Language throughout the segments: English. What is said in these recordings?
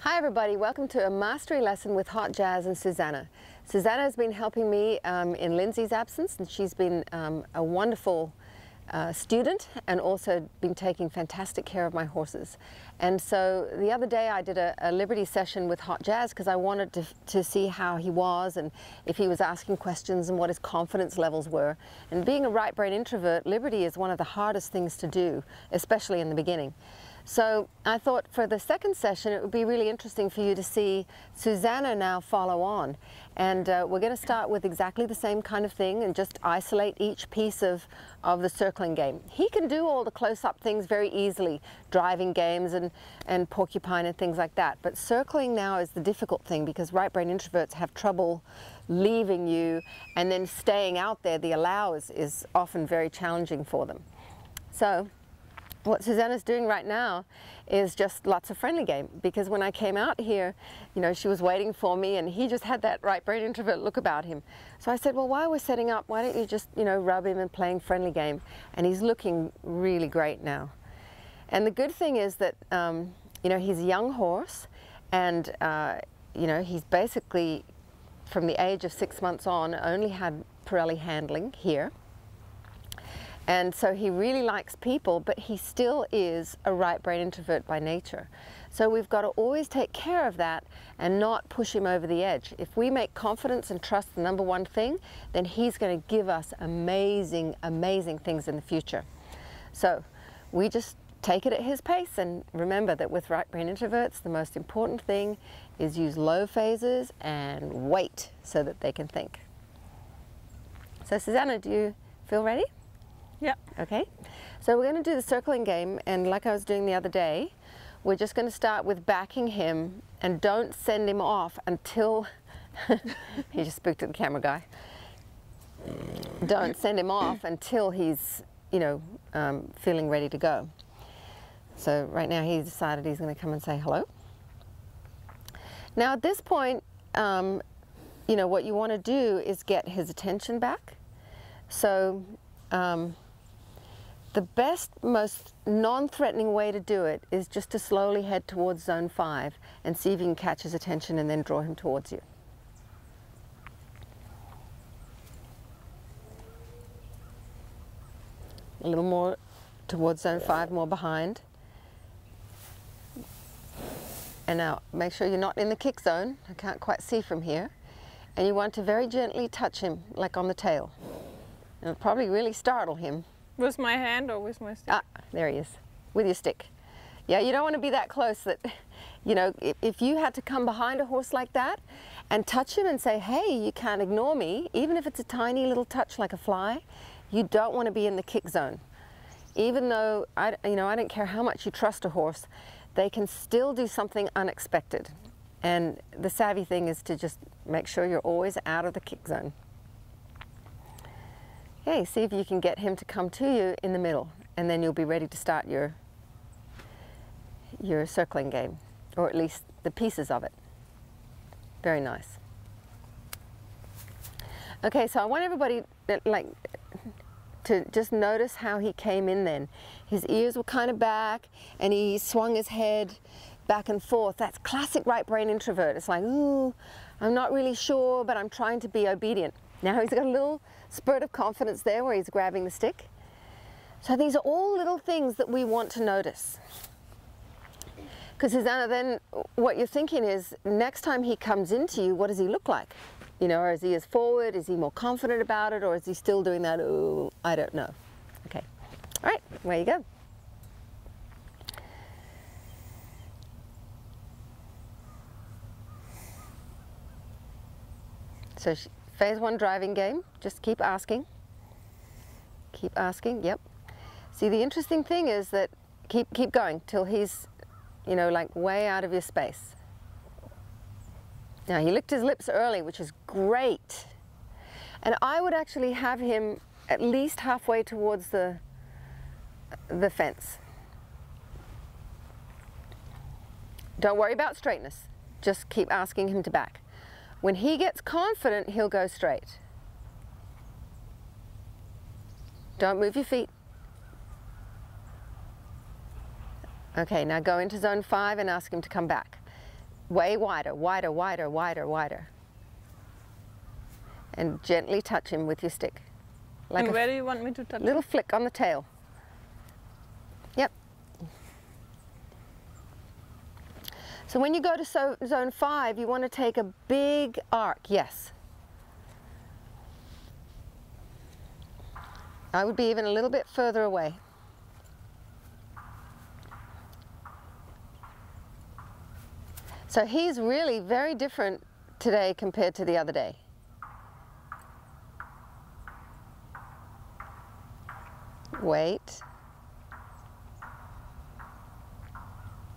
Hi everybody, welcome to a mastery lesson with Hot Jazz and Susanne. Susanne has been helping me in Lindsay's absence, and she's been a wonderful student and also been taking fantastic care of my horses. And so the other day I did a Liberty session with Hot Jazz because I wanted to see how he was and if he was asking questions and what his confidence levels were. And being a right brain introvert, Liberty is one of the hardest things to do, especially in the beginning. So I thought for the second session it would be really interesting for you to see Susanne now follow on. And we're going to start with exactly the same kind of thing and just isolate each piece of the circling game. He can do all the close-up things very easily, driving games and porcupine and things like that. But circling now is the difficult thing because right brain introverts have trouble leaving you and then staying out there. The allow is often very challenging for them. So what Susanne is doing right now is just lots of friendly game, because when I came out here, you know, she was waiting for me and he just had that right brain introvert look about him. So I said, well, while we're setting up, why don't you just, you know, rub him and playing friendly game? And he's looking really great now. And the good thing is that, you know, he's a young horse and, you know, he's basically from the age of 6 months on only had Pirelli handling here. And so he really likes people, but he still is a right brain introvert by nature. So we've got to always take care of that and not push him over the edge. If we make confidence and trust the number one thing, then he's going to give us amazing, amazing things in the future. So we just take it at his pace, and remember that with right brain introverts, the most important thing is use low phases and wait so that they can think. So Susanne, do you feel ready? Yeah. Okay, so we're going to do the circling game, and like I was doing the other day, we're just going to start with backing him and don't send him off until he just spooked at the camera guy. Don't send him off until he's, you know, feeling ready to go. So right now he's decided he's going to come and say hello. Now at this point, you know, what you want to do is get his attention back. So the best, most non-threatening way to do it is just to slowly head towards zone 5 and see if you can catch his attention and then draw him towards you. A little more towards zone 5, more behind. And now make sure you're not in the kick zone. I can't quite see from here. And you want to very gently touch him, like on the tail. It'll probably really startle him. With my hand or with my stick? Ah, there he is, with your stick. Yeah, you don't want to be that close that, you know, if you had to come behind a horse like that and touch him and say, hey, you can't ignore me, even if it's a tiny little touch like a fly, you don't want to be in the kick zone. Even though, you know, I don't care how much you trust a horse, they can still do something unexpected. And the savvy thing is to just make sure you're always out of the kick zone. Okay, see if you can get him to come to you in the middle, and then you'll be ready to start your circling game, or at least the pieces of it. Very nice. Okay, so I want everybody to just notice how he came in then. His ears were kind of back, and he swung his head back and forth. That's classic right brain introvert. It's like, ooh, I'm not really sure, but I'm trying to be obedient. Now he's got a little spurt of confidence there where he's grabbing the stick. So these are all little things that we want to notice. Because Susanne, then what you're thinking is, next time he comes into you, what does he look like? You know, or is he as forward? Is he more confident about it? Or is he still doing that, oh, I don't know. Okay, all right, away you go. So phase 1 driving game, just keep asking, yep. See, the interesting thing is that keep going till he's, you know, like way out of your space. Now he licked his lips early, which is great. And I would actually have him at least halfway towards the fence. Don't worry about straightness, just keep asking him to back. When he gets confident, he'll go straight. Don't move your feet. Okay, now go into zone 5 and ask him to come back. way wider, wider, wider, wider, wider. And gently touch him with your stick. Like and where do you want me to touch? Little flick on the tail. Yep. So when you go to zone 5, you want to take a big arc, yes. I would be even a little bit further away. So he's really very different today compared to the other day. Wait.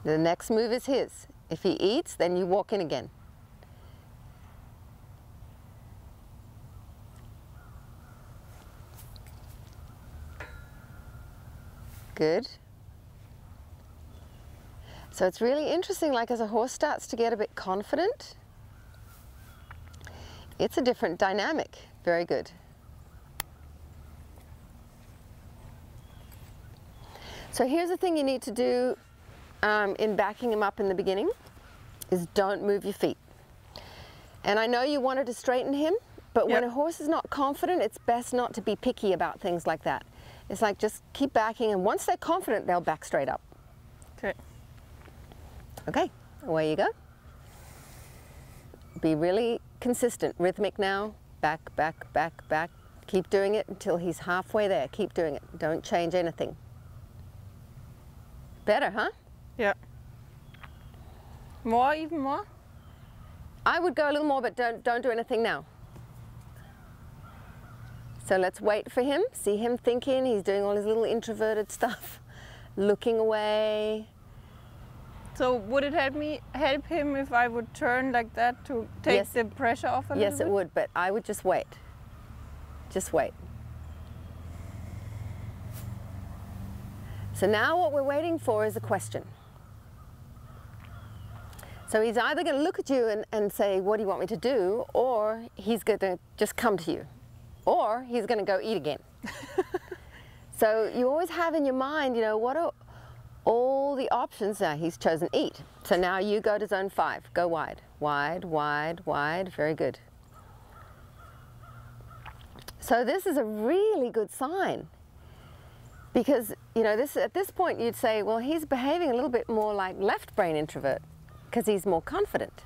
The next move is his. If he eats, then you walk in again. Good. So it's really interesting, like as a horse starts to get a bit confident, it's a different dynamic. Very good. So here's the thing you need to do in backing him up in the beginning, is don't move your feet. And I know you wanted to straighten him, but when a horse is not confident, it's best not to be picky about things like that. It's like just keep backing, and once they're confident, they'll back straight up. Okay. Okay, away you go. Be really consistent, rhythmic now. Back, back, back, back. Keep doing it until he's halfway there. Keep doing it. Don't change anything. Better, huh? Yeah. More, even more? I would go a little more, but don't do anything now. So let's wait for him, see him thinking. He's doing all his little introverted stuff, looking away. So would it help him if I would turn like that to take the pressure off a little bit? Yes, it would, but I would just wait. Just wait. So now what we're waiting for is a question. So he's either going to look at you and say, what do you want me to do? Or he's going to just come to you. Or he's going to go eat again. So you always have in your mind, you know, what are all the options? Now he's chosen eat. So now you go to zone 5. Go wide, wide, wide, wide. Very good. So this is a really good sign. Because, you know, at this point you'd say, well, he's behaving a little bit more like left brain introvert because he's more confident.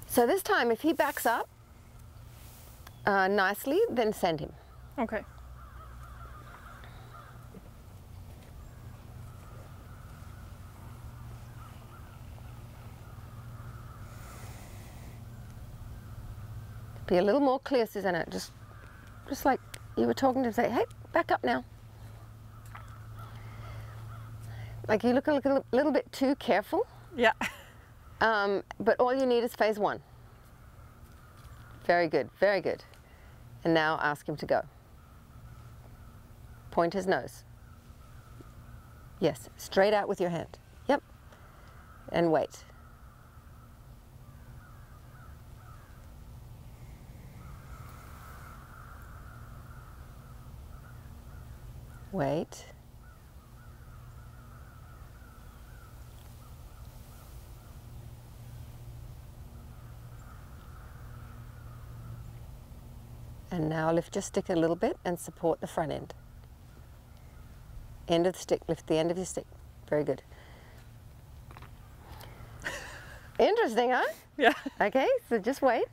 So this time, if he backs up nicely, then send him. Okay. Be a little more clear, Susanne. Just like you were talking to him, say, hey, back up now. Like you look a little bit too careful. Yeah. But all you need is phase 1. Very good, very good. And now ask him to go. Point his nose. Yes, straight out with your hand. Yep. And wait. Wait. And now lift your stick a little bit and support the front end. End of the stick, lift the end of your stick. Very good. Interesting, huh? Yeah. Okay, so just wait.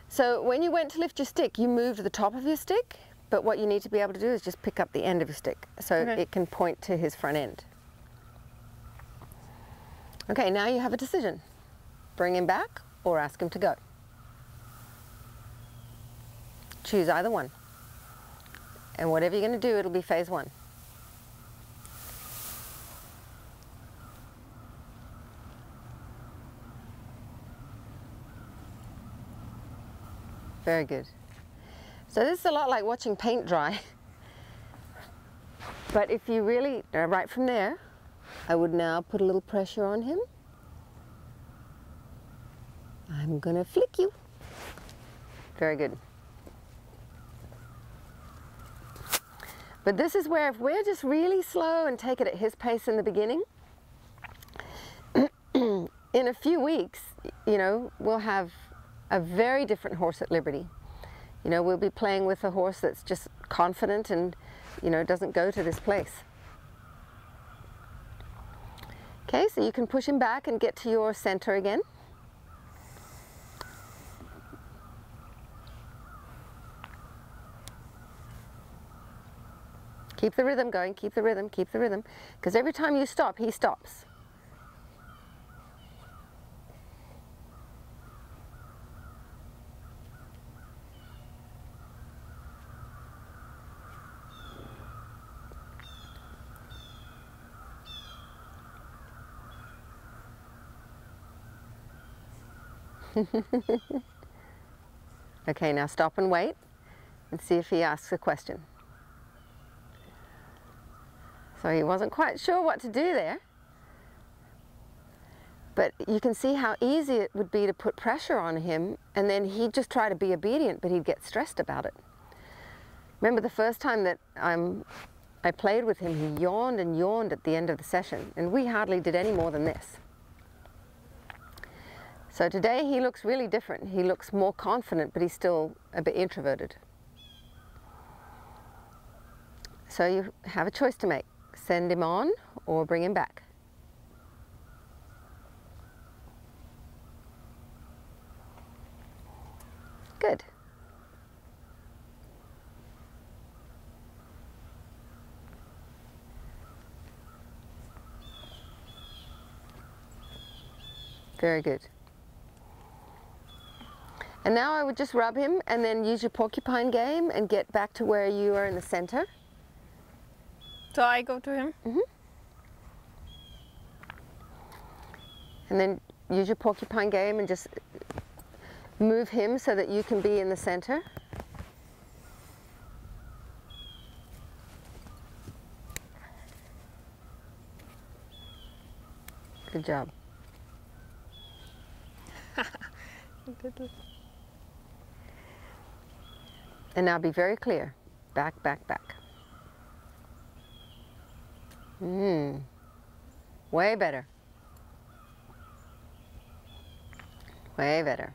So when you went to lift your stick, you moved the top of your stick, but what you need to be able to do is just pick up the end of your stick so it can point to his front end. Okay, now you have a decision. Bring him back or ask him to go. Choose either one. And whatever you're going to do, it'll be phase 1. Very good. So this is a lot like watching paint dry. But if you really, right from there, I would now put a little pressure on him. I'm going to flick you. Very good. But this is where if we're just really slow and take it at his pace in the beginning, in a few weeks, you know, we'll have a very different horse at Liberty. You know, we'll be playing with a horse that's just confident and, you know, doesn't go to this place. Okay, so you can push him back and get to your center again. Keep the rhythm going, keep the rhythm, because every time you stop, he stops. Okay, now stop and wait and see if he asks a question. So he wasn't quite sure what to do there, but you can see how easy it would be to put pressure on him, and then he'd just try to be obedient, but he'd get stressed about it. Remember the first time that I played with him, he yawned and yawned at the end of the session, and we hardly did any more than this. So today he looks really different. He looks more confident, but he's still a bit introverted. So you have a choice to make. Send him on or bring him back. Good. Very good. And now I would just rub him and then use your porcupine game and get back to where you are in the center. So I go to him? Mm-hmm. And then use your porcupine game and just move him so that you can be in the center. Good job. And now be very clear. Back, back, back. Way better. Way better.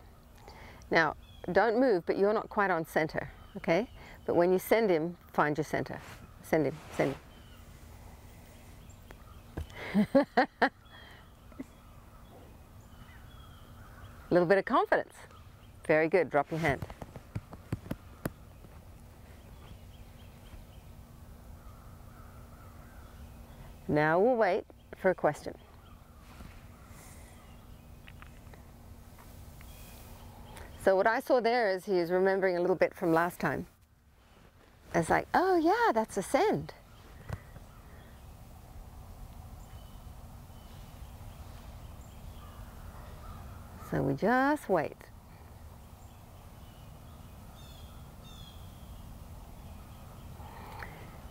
Now, don't move, but you're not quite on center, okay? But when you send him, find your center. Send him, send him. A little bit of confidence. Very good, drop your hand. Now we'll wait for a question. So what I saw there is he is remembering a little bit from last time. It's like, oh yeah, that's a send. So we just wait.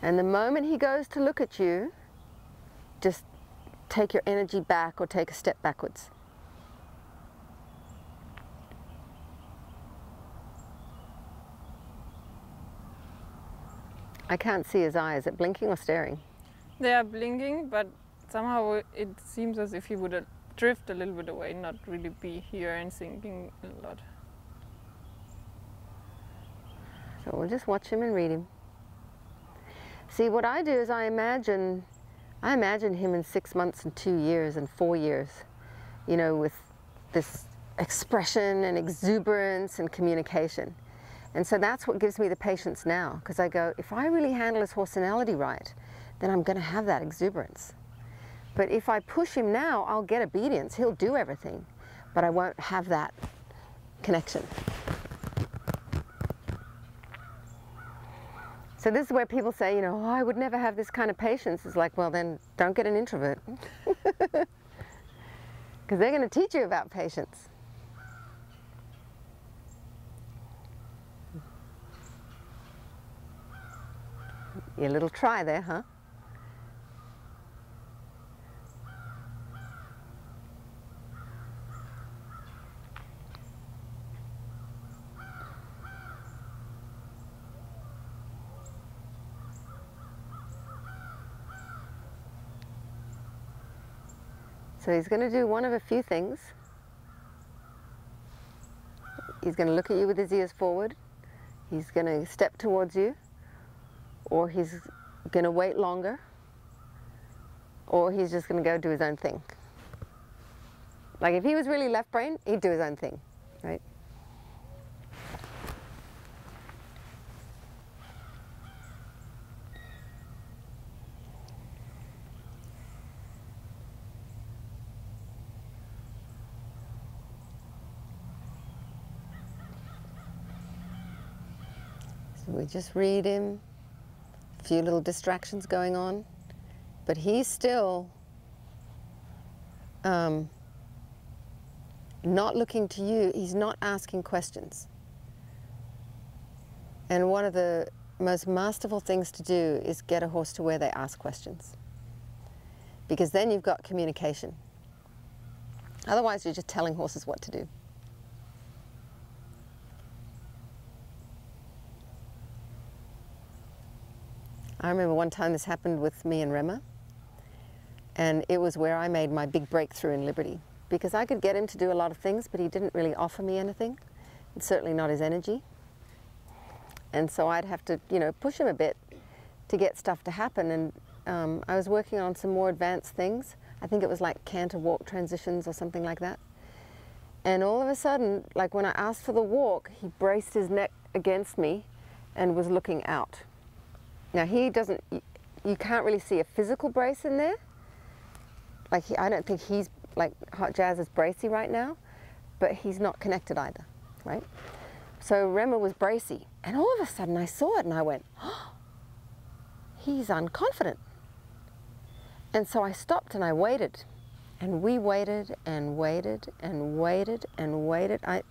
And the moment he goes to look at you, just take your energy back or take a step backwards. I can't see his eyes. Is it blinking or staring? They are blinking, but somehow it seems as if he would drift a little bit away, not really be here and thinking a lot. So we'll just watch him and read him. See, what I do is I imagine him in 6 months and 2 years and 4 years, you know, with this expression and exuberance and communication. And so that's what gives me the patience now, because I go, if I really handle his horsenality right, then I'm going to have that exuberance. But if I push him now, I'll get obedience. He'll do everything, but I won't have that connection. So this is where people say, you know, oh, I would never have this kind of patience. It's like, well, then don't get an introvert. Because they're going to teach you about patience. Your little try there, huh? So he's going to do one of a few things. He's going to look at you with his ears forward. He's going to step towards you, or he's going to wait longer, or he's just going to go do his own thing. Like if he was really left brain, he'd do his own thing, right? So we just read him, a few little distractions going on, but he's still not looking to you. He's not asking questions. And one of the most masterful things to do is get a horse to where they ask questions, because then you've got communication. Otherwise you're just telling horses what to do. I remember one time this happened with me and Rema, and it was where I made my big breakthrough in Liberty, because I could get him to do a lot of things, but he didn't really offer me anything, and certainly not his energy. And so I'd have to, you know, push him a bit to get stuff to happen. And I was working on some more advanced things. I think it was like canter walk transitions or something like that. And all of a sudden, like when I asked for the walk, he braced his neck against me and was looking out. Now he doesn't, you can't really see a physical brace in there. Like I don't think he's, like Hot Jazz is bracy right now, but he's not connected either, right? So Rema was bracy, and all of a sudden I saw it and I went, oh, he's unconfident. And so I stopped and I waited, and we waited and waited and waited and waited. I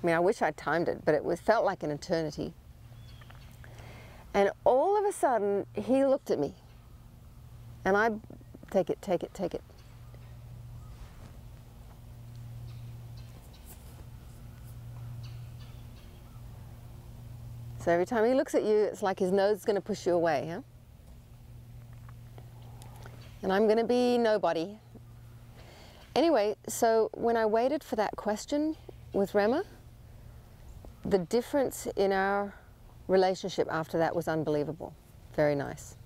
mean, I wish I'd timed it, but it felt like an eternity. And all of a sudden, he looked at me, and I, take it, take it, take it. So every time he looks at you, it's like his nose is going to push you away, huh? And I'm going to be nobody. Anyway, so when I waited for that question with Rema, the difference in our relationship after that was unbelievable. Very nice.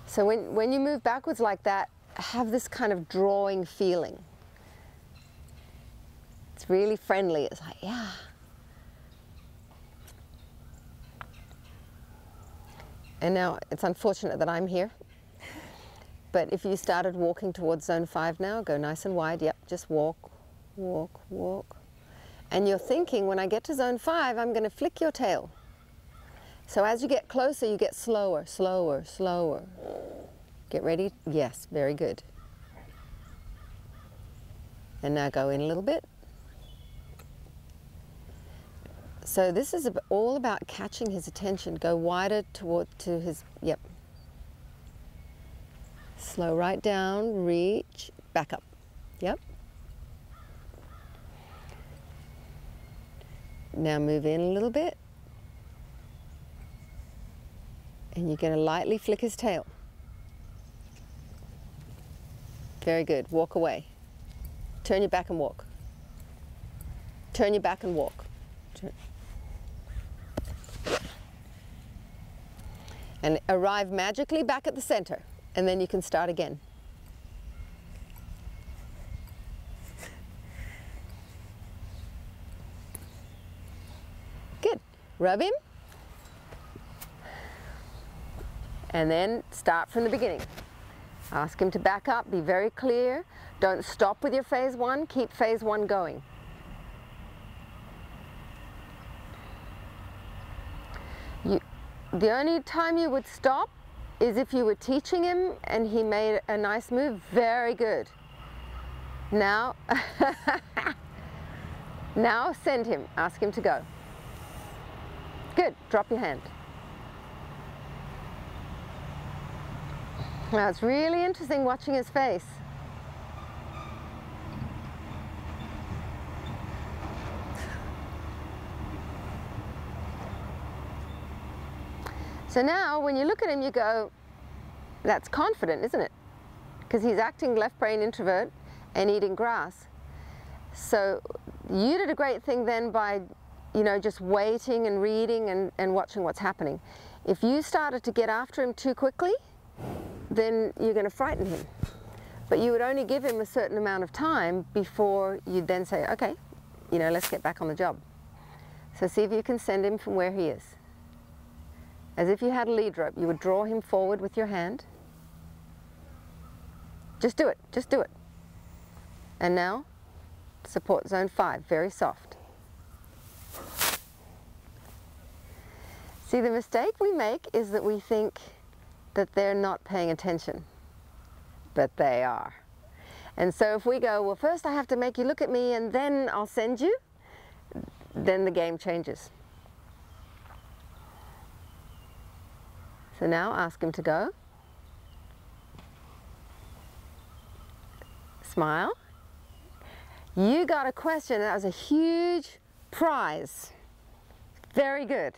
So when you move backwards like that, have this kind of drawing feeling. It's really friendly. It's like, yeah. And now it's unfortunate that I'm here. But if you started walking towards zone 5 now, go nice and wide. Yep, just walk, walk, walk. And you're thinking, when I get to zone 5, I'm going to flick your tail. So as you get closer, you get slower, slower, slower. Get ready? Yes, very good. And now go in a little bit. So this is all about catching his attention. Go wider to his, yep. Slow right down, reach, back up. Yep. Now move in a little bit. And you're going to lightly flick his tail. Very good. Walk away. Turn your back and walk. Turn your back and walk. Turn. And arrive magically back at the center, and then you can start again. Good. Rub him. And then start from the beginning. Ask him to back up, be very clear. Don't stop with your phase 1, keep phase 1 going. The only time you would stop is if you were teaching him and he made a nice move. Very good. Now, now send him, ask him to go. Good, drop your hand. Now it's really interesting watching his face. So now when you look at him, you go, That's confident, isn't it? Because he's acting left brain introvert and eating grass. So you did a great thing then by, you know, just waiting and reading and watching what's happening. If you started to get after him too quickly, then you're going to frighten him. But you would only give him a certain amount of time before you'd then say, okay, you know, let's get back on the job. So see if you can send him from where he is. As if you had a lead rope, you would draw him forward with your hand. Just do it, just do it. And now, support zone 5, very soft. See, the mistake we make is that we think that they're not paying attention, but they are. And so if we go, well, first I have to make you look at me and then I'll send you, then the game changes. So now ask him to go. Smile. You got a question. That was a huge prize. Very good.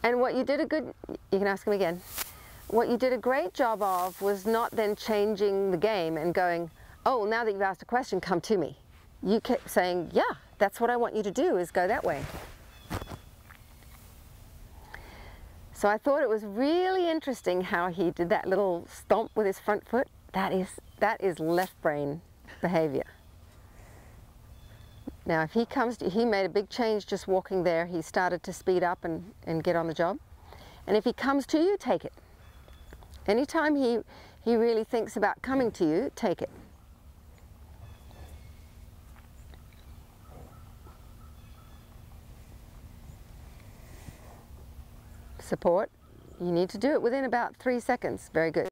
And what you did you can ask him again. What you did a great job of was not then changing the game and going, oh, now that you've asked a question, come to me. You kept saying, yeah, that's what I want you to do, is go that way. So I thought it was really interesting how he did that little stomp with his front foot. That is left brain behavior. Now if he he made a big change just walking there. He started to speed up and get on the job. And if he comes to you, take it. Anytime he really thinks about coming to you, take it. Support. You need to do it within about 3 seconds. Very good.